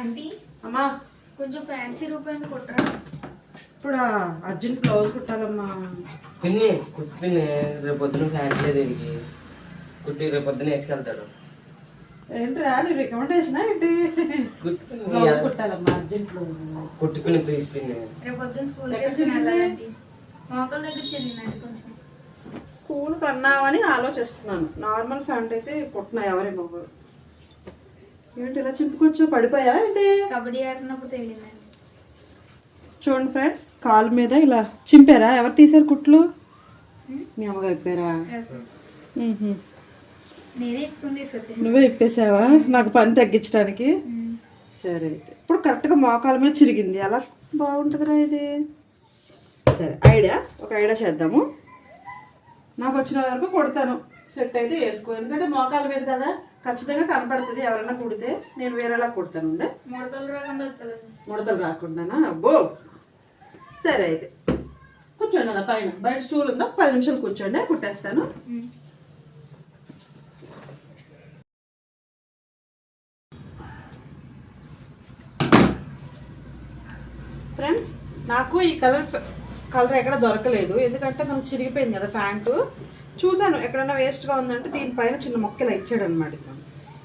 Aunty అమ్మా కొంచెం fancy రూపాయలు కుట్టరా. ఇప్పుడు అర్జెంట్ బ్లౌజ్ కుట్టాలమ్మా. పిన్ని కుట్టిని రేపు పొద్దున ఫ్యాన్సీ తిరిగి కుట్టి రేపు పొద్దున వేసుకెళ్తాడు. ఏంట్రా నీ రికమెండేషన్ ఏంటి? బ్లౌజ్ కుట్టాలమ్మా అర్జెంట్ బ్లౌజ్. కుట్టుకుని ప్లీజ్ పిన్ని. రేపు పొద్దున స్కూల్ వెళ్ళాలంటే మోకాల దగ్గర చెల్లిందండి. కొంచెం స్కూల్ కన్నామని ఆలోచిస్తున్నాను. నార్మల్ ఫ్యాంట్ అయితే కుట్టినా ఎవరేమో. ఏంటి ఇలా చింపుకొచ్చా పడిపోయా ఏంటి? కబడ్డీ ఆడుతున్నప్పుడు తేలిందండి. చూడండి ఫ్రెండ్స్, కాలు మీద ఇలా చింపారా? ఎవరు తీసారు కుట్లు? మీ అమ్మగారు ఇప్పారా? నేనే ఇప్పుకుని తీసుకొచ్చాను. నువ్వే ఇప్పేసావా నాకు పని తగ్గించడానికి? సరే అయితే ఇప్పుడు కరెక్ట్గా మోకాల మీద చిరిగింది. అలా బాగుంటుందిరా ఇది. సరే ఒక ఐడియా చేద్దాము. నాకు వచ్చిన వరకు కుడతాను. సెట్ అయితే వేసుకో, ఎందుకంటే మోకాల మీద కదా ఖచ్చితంగా కనపడుతుంది. ఎవరైనా కుడితే నేను వేరేలా కుడతాను. ఉందా ముడతలు రాకుండా వచ్చాను. ముడతలు రాకుండానా? అబ్బో సరే అయితే కూర్చోండి. అలా పైన బయట స్టూల్ ఉందా? 10 నిమిషాలు కూర్చోండి, కుట్టేస్తాను. ఫ్రెండ్స్, నాకు ఈ కలర్ ఎక్కడ దొరకలేదు, ఎందుకంటే మనం చిరిగిపోయింది కదా ప్యాంటు. చూసాను ఎక్కడన్నా వేస్ట్గా ఉందంటే దీనిపైన చిన్న మొక్క ఇలా ఇచ్చాడు అనమాట.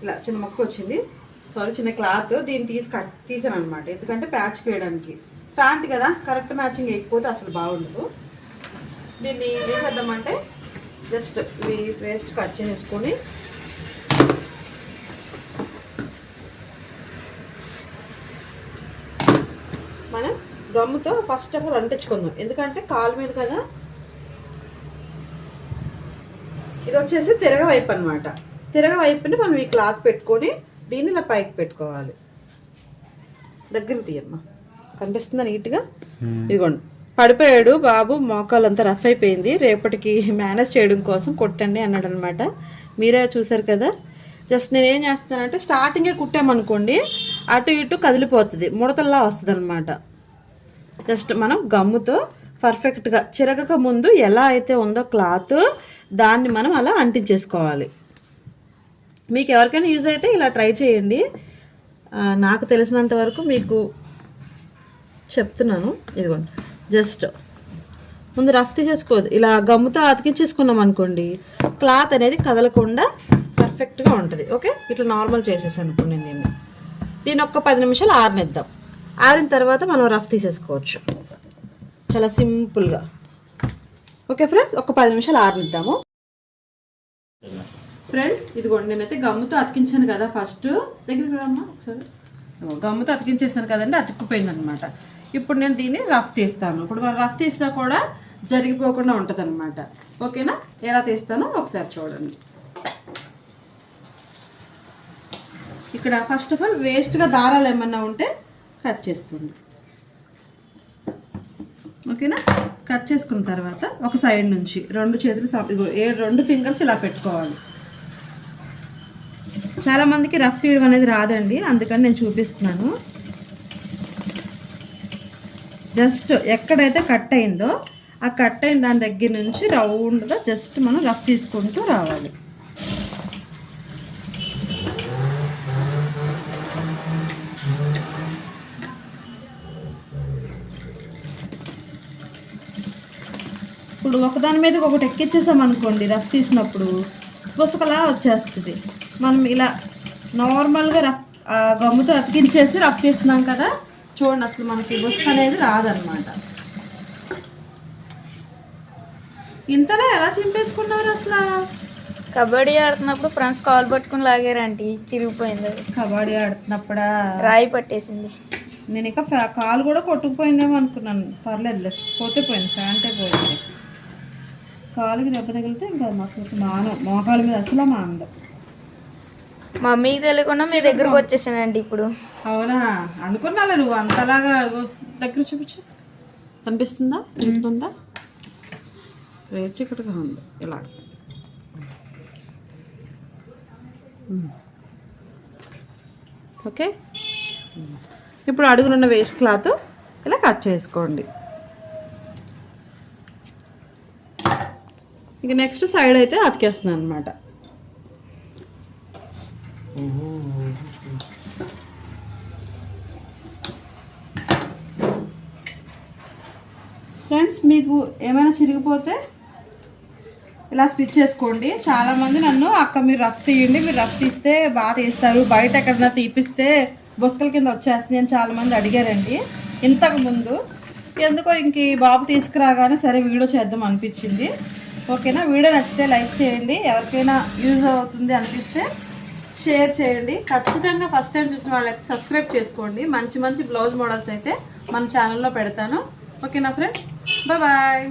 ఇలా చిన్న మొక్క వచ్చింది, చిన్న క్లాత్, దీన్ని తీసాను అనమాట. ఎందుకంటే ప్యాచ్ వేయడానికి. ప్యాంట్ కదా కరెక్ట్ మ్యాచింగ్ వేయకపోతే అసలు బాగుండదు. దీన్ని ఏం చేద్దామంటే జస్ట్ ఇవి వేస్ట్ కట్ చేసుకొని మనం గమ్ముతో ఫస్ట్ ఆఫ్ ఆల్ అంటించుకుందాం. ఎందుకంటే కాలు మీద కదా. ఇది వచ్చేసి తిరగవైపు అనమాట. తిరగవైపుని మనం ఈ క్లాత్ పెట్టుకొని దీన్ని ఇలా పైకి పెట్టుకోవాలి. దగ్గర తీయమ్మా, కనిపిస్తుందా నీట్గా? ఇదిగోండి, పడిపోయాడు బాబు, మోకాలంతా రఫ్ అయిపోయింది. రేపటికి మేనేజ్ చేయడం కోసం కొట్టండి అన్నాడు అనమాట. మీరే చూసారు కదా. జస్ట్ నేనేం చేస్తానంటే స్టార్టింగే కుట్టామనుకోండి అటు ఇటు కదిలిపోతుంది, ముడతల్లా వస్తుంది అనమాట. జస్ట్ మనం గమ్ముతో పర్ఫెక్ట్గా చిరగక ముందు ఎలా అయితే ఉందో క్లాత్ దాన్ని మనం అలా అంటించేసుకోవాలి. మీకు ఎవరికైనా యూజ్ అయితే ఇలా ట్రై చేయండి. నాకు తెలిసినంత వరకు మీకు చెప్తున్నాను. ఇదిగోండి, జస్ట్ ముందు రఫ్ తీసేసుకోదు, ఇలా గమ్ముతో అతికించేసుకున్నాం అనుకోండి క్లాత్ అనేది కదలకుండా పర్ఫెక్ట్గా ఉంటుంది. ఓకే, ఇట్లా నార్మల్ చేసేసాను అనుకోండి. దీన్ని ఒక 10 నిమిషాలు ఆరనిద్దాం. ఆరిన తర్వాత మనం రఫ్ తీసేసుకోవచ్చు చాలా సింపుల్గా. ఓకే ఫ్రెండ్స్, ఒక 10 నిమిషాలు ఆరనిద్దాము. ఫ్రెండ్స్, ఇదిగోండి నేనైతే గమ్ముతో అతికించాను కదా. ఫస్ట్ దగ్గరికి రామ్మా ఒకసారి. గమ్ముతో అతికించేసాను కదండి, అతుక్కుపోయింది అనమాట. ఇప్పుడు నేను దీన్ని రఫ్ తీస్తాను. ఇప్పుడు మనం రఫ్ తీసినా కూడా జరిగిపోకుండా ఉంటుంది అనమాట. ఓకేనా? ఎలా తీస్తానో ఒకసారి చూడండి. ఇక్కడ ఫస్ట్ ఆఫ్ ఆల్ వేస్ట్గా దారాలు ఏమన్నా ఉంటే కట్ చేసుకోండి. ఓకేనా? కట్ చేసుకున్న తర్వాత ఒక సైడ్ నుంచి 2 చేతులు 2 ఫింగర్స్ ఇలా పెట్టుకోవాలి. చాలామందికి రఫ్ తీయడం అనేది రాదండి, అందుకని నేను చూపిస్తున్నాను. జస్ట్ ఎక్కడైతే కట్ అయిందో ఆ కట్ అయిన దాని దగ్గర నుంచి రౌండ్గా జస్ట్ మనం రఫ్ తీసుకుంటూ రావాలి. ఇప్పుడు ఒకదాని మీద ఒకటి ఎక్కించేసాం అనుకోండి, రఫ్ తీసినప్పుడు పుసకలా వచ్చేస్తుంది. మనం ఇలా నార్మల్గా రఫ్ గమ్ముతో అతికించేసి రఫ్ తీస్తున్నాం కదా, చూడండి అసలు మనకి పుసక అనేది రాదనమాట. ఇంతలో ఎలా చింపేసుకున్నారు అసలు? కబడ్డీ ఆడుతున్నప్పుడు ఫ్రెండ్స్ కాల్ పట్టుకుని లాగారంటే చిరిగిపోయింది. కబడ్డీ ఆడుతున్నప్పుడా? రాయి పట్టేసింది. నేను ఇంకా కాలు కూడా కొట్టుకుపోయిందేమో అనుకున్నాను. పర్లేదు, పోతే పోయింది, ఫ్యాంటే పోయింది. కాలుకి దెబ్బ తగిలితే ఇంకా అసలు మోకాల మీద అసలు మాందో. మమ్మీకి తెలియకుండా మీ దగ్గరకు వచ్చేసానండి ఇప్పుడు. అవునా? అనుకున్నాలే నువ్వు అంతలాగా. దగ్గర చూపించు, కనిపిస్తుందా? చూస్తుందా? చీకటిగా ఉంది ఇలా. ఓకే, ఇప్పుడు అడుగునున్న వేస్ట్ క్లాత్ ఇలా కట్ చేసుకోండి. ఇక నెక్స్ట్ సైడ్ అయితే అతికేస్తున్నాను అనమాట. ఫ్రెండ్స్ మీకు ఏమైనా చిరిగిపోతే ఇలా స్టిచ్ చేసుకోండి. చాలామంది నన్ను అక్క మీరు రఫ్ తీయండి, మీరు రఫ్ తీస్తే బాగా తీస్తారు, బయట ఎక్కడన్నా తీపిస్తే బొస్కల కింద వచ్చేస్తుంది అని చాలామంది అడిగారండి ఇంతకుముందు. ఎందుకో ఇంక ఈ బాబు తీసుకురాగానే సరే వీడియో చేద్దాం అనిపించింది. ఓకేనా, వీడియో నచ్చితే లైక్ చేయండి, ఎవరికైనా యూజ్ అవుతుంది అనిపిస్తే షేర్ చేయండి. ఖచ్చితంగా ఫస్ట్ టైం చూసిన వాళ్ళైతే సబ్స్క్రైబ్ చేసుకోండి. మంచి మంచి బ్లౌజ్ మోడల్స్ అయితే మన ఛానల్లో పెడతాను. ఓకేనా ఫ్రెండ్స్, బాయ్.